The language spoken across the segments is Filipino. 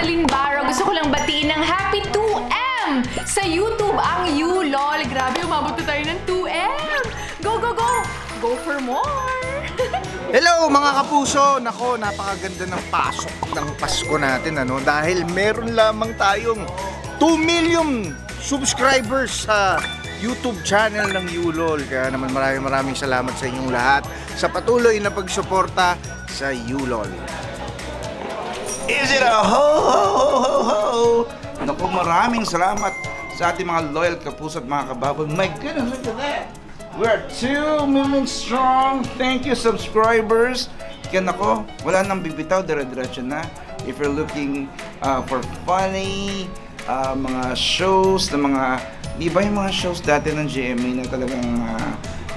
Limbaro. Gusto ko lang batiin ng Happy 2M sa YouTube ang YouLol. Grabe, umabot na tayo ng 2M. Go, go, go! Go for more! Hello mga kapuso! Nako, napakaganda ng pasok ng Pasko natin, ano? Dahil meron lamang tayong 2 million subscribers sa YouTube channel ng YouLol. Kaya naman maraming salamat sa inyong lahat sa patuloy na pagsuporta sa YouLol. Is it a ho ho ho ho ho? Naku, maraming salamat sa ating mga loyal kapuso at mga kababog. My goodness, look at that! We're 2 million strong. Thank you, subscribers. Kaya nako, wala nang bibitaw, dire-diretso na. If you're looking for funny mga shows na mga, di ba yung mga shows dati ng GMA na talagang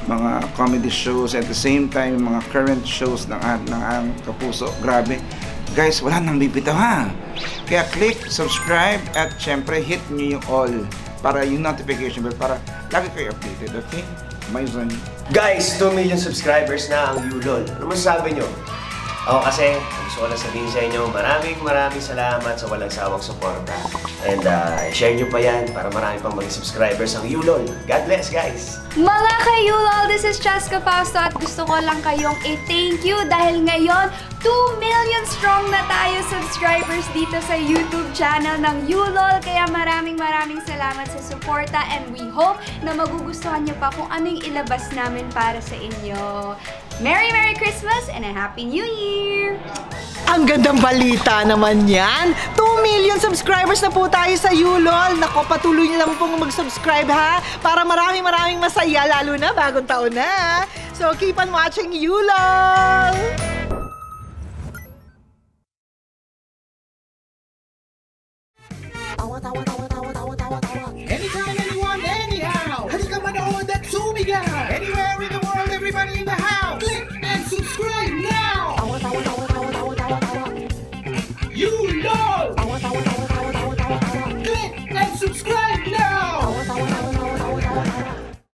mga comedy shows at the same time mga current shows ng kapuso. Grabe. Guys, wala nang bibitaw ha. Kaya click, subscribe at syempre hit nyo yung all para yung notification bell para lagi kayo updated, okay? Amazing. Guys, 2 million subscribers na ang YouLol. Ano masasabi nyo? Ako kasi, gusto ko lang sabihin sa inyo, maraming salamat sa walang sawang suporta. And share nyo pa yan para marami pang maging subscribers ang YouLol. God bless, guys! Mga ka-YouLol, this is Cheska Fausto at gusto ko lang kayong i-thank you dahil ngayon 2 million strong na tayo subscribers dito sa YouTube channel ng YouLol. Kaya maraming salamat sa suporta and we hope na magugustuhan nyo pa kung ano yung ilabas namin para sa inyo. Merry Christmas and a Happy New Year! Ang gandang balita naman yan! 2 million subscribers na po tayo sa YouLol! Nako, patuloy niyo lang pong mag-subscribe ha! Para maraming masaya, lalo na bagong taon na! So, keep on watching YouLol! Anytime, anyone, anyhow! Halika manood at sumigaw! Anywhere in the world, everybody in the house! Click and subscribe now! YouLol! Click and subscribe now!